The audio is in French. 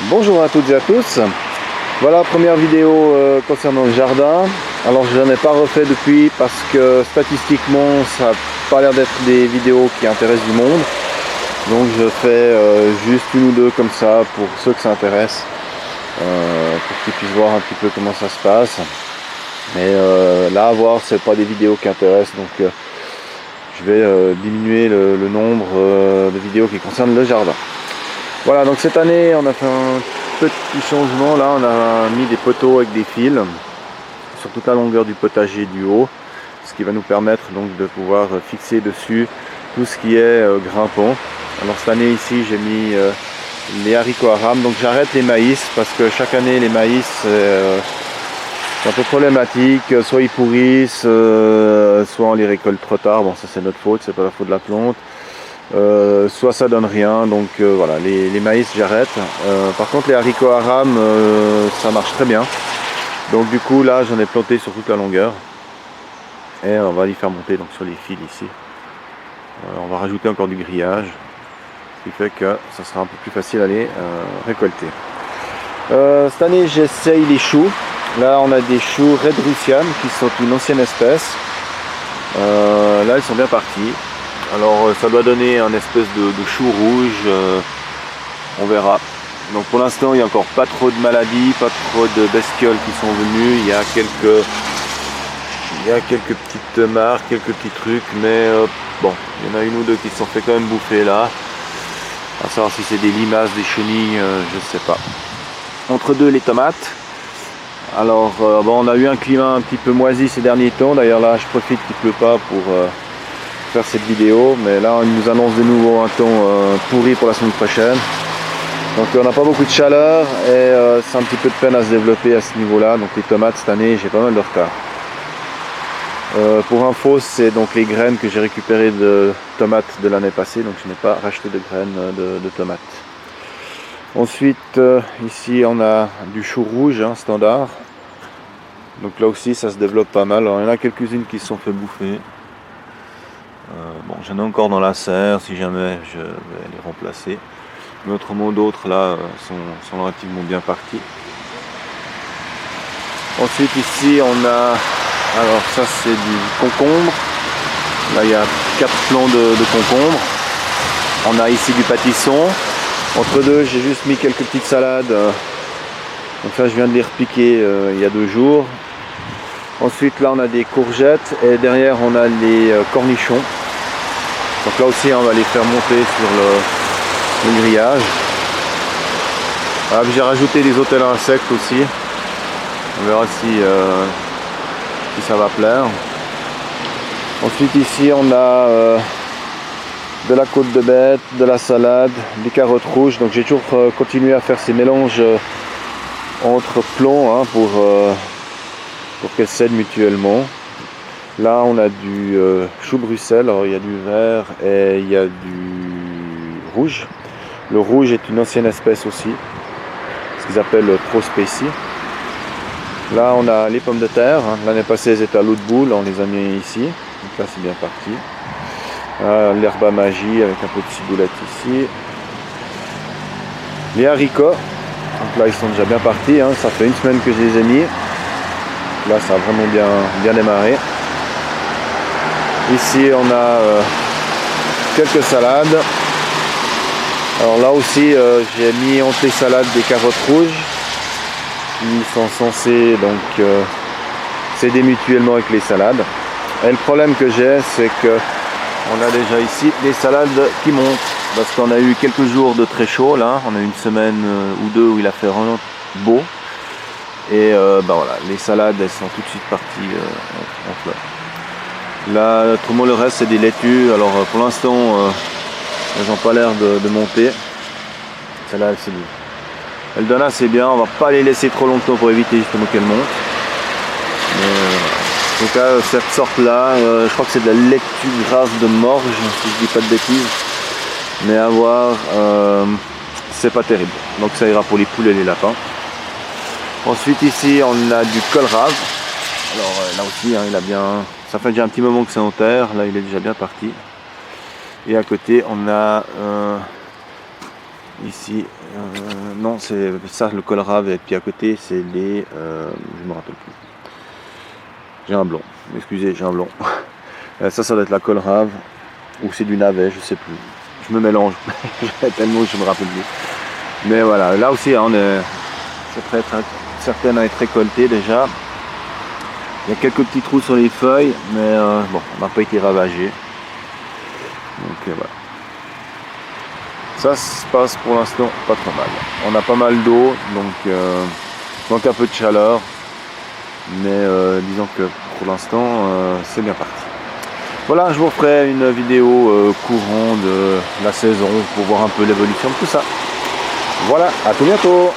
Bonjour à toutes et à tous. Voilà, première vidéo concernant le jardin. Alors je n'en ai pas refait depuis parce que statistiquement ça n'a pas l'air d'être des vidéos qui intéressent du monde. Donc je fais juste une ou deux comme ça pour ceux que ça intéresse, pour qu'ils puissent voir un petit peu comment ça se passe. Mais là à voir, c'est pas des vidéos qui intéressent, donc je vais diminuer le nombre de vidéos qui concernent le jardin. Voilà, donc cette année on a fait un petit changement. Là on a mis des poteaux avec des fils sur toute la longueur du potager du haut, ce qui va nous permettre donc de pouvoir fixer dessus tout ce qui est grimpant. Alors cette année ici j'ai mis les haricots à rame, donc j'arrête les maïs parce que chaque année les maïs c'est un peu problématique, soit ils pourrissent, soit on les récolte trop tard, bon ça c'est notre faute, c'est pas la faute de la plante. Soit ça donne rien, donc voilà, les maïs j'arrête. Par contre les haricots à rame ça marche très bien, donc du coup là j'en ai planté sur toute la longueur et on va les faire monter donc sur les fils ici. On va rajouter encore du grillage, ce qui fait que ça sera un peu plus facile à les récolter. Cette année j'essaye les choux. Là on a des choux Red Russian qui sont une ancienne espèce. Là ils sont bien partis. Alors ça doit donner un espèce de chou rouge, on verra. Donc pour l'instant il n'y a encore pas trop de maladies, pas trop de bestioles qui sont venues. Il y a quelques petites marques, quelques petits trucs, mais bon, il y en a une ou deux qui se sont fait quand même bouffer là. À savoir si c'est des limaces, des chenilles, je ne sais pas. Entre deux les tomates. Alors bon, on a eu un climat un petit peu moisi ces derniers temps. D'ailleurs là je profite qu'il ne pleut pas pour faire cette vidéo, mais là on nous annonce de nouveau un temps pourri pour la semaine prochaine, donc on n'a pas beaucoup de chaleur et c'est un petit peu de peine à se développer à ce niveau là. Donc les tomates cette année j'ai pas mal de retard. Pour info, c'est donc les graines que j'ai récupérées de tomates de l'année passée, donc je n'ai pas racheté de graines de tomates. Ensuite ici on a du chou rouge standard, donc là aussi ça se développe pas mal. Alors il y en a quelques-unes qui se sont fait bouffer. Bon, j'en ai encore dans la serre, si jamais je vais les remplacer. Mais autrement d'autres là sont relativement bien partis. Ensuite ici on a, alors ça c'est du concombre. Là il y a 4 plants de concombre. On a ici du pâtisson. Entre deux j'ai juste mis quelques petites salades. Donc ça je viens de les repiquer il y a 2 jours. Ensuite là on a des courgettes et derrière on a les cornichons. Donc là aussi on va les faire monter sur le grillage. Voilà, j'ai rajouté des hôtels à insectes aussi. On verra si ça va plaire. Ensuite ici on a de la côte de bête, de la salade, des carottes rouges. Donc j'ai toujours continué à faire ces mélanges entre plants pour qu'elles cèdent mutuellement. Là on a du chou Bruxelles, alors il y a du vert et il y a du rouge. Le rouge est une ancienne espèce aussi, ce qu'ils appellent Prospecie. Là on a les pommes de terre, l'année passée elles étaient à l'eau de boule, on les a mis ici, donc là c'est bien parti. L'herbe à magie avec un peu de ciboulette ici. Les haricots, donc là ils sont déjà bien partis, ça fait 1 semaine que je les ai mis. Là ça a vraiment bien démarré. Ici on a quelques salades. Alors là aussi j'ai mis entre les salades des carottes rouges qui sont censées donc s'aider mutuellement avec les salades. Et le problème que j'ai, c'est que on a déjà ici des salades qui montent parce qu'on a eu quelques jours de très chaud là. On a eu 1 semaine ou 2 où il a fait vraiment beau. Et voilà, les salades elles sont tout de suite parties en fleurs. Là, autrement le reste c'est des laitues. Alors pour l'instant elles n'ont pas l'air de monter. Celle-là elle donne assez bien. On va pas les laisser trop longtemps pour éviter justement qu'elles montent. Mais, en tout cas cette sorte là, je crois que c'est de la laitue grasse de morge si je dis pas de bêtises. Mais à voir, c'est pas terrible. Donc ça ira pour les poules et les lapins. Ensuite ici on a du kohlrabi. Alors là aussi il a bien, ça fait déjà un petit moment que c'est en terre, là il est déjà bien parti. Et à côté on a Ici, non, c'est ça le colrave, et puis à côté, c'est les... je me rappelle plus. J'ai un blond, excusez, j'ai un blond. Ça doit être la colrave, ou c'est du navet, je sais plus. Je me mélange, tellement que je me rappelle plus. Mais voilà, là aussi, on est... c'est prêt à être, certaines à être récoltées déjà. Il y a quelques petits trous sur les feuilles, mais bon, on n'a pas été ravagé. Donc voilà. Ça se passe pour l'instant pas trop mal. On a pas mal d'eau, donc manque un peu de chaleur. Mais disons que pour l'instant, c'est bien parti. Voilà, je vous ferai une vidéo courant de la saison pour voir un peu l'évolution de tout ça. Voilà, à tout bientôt.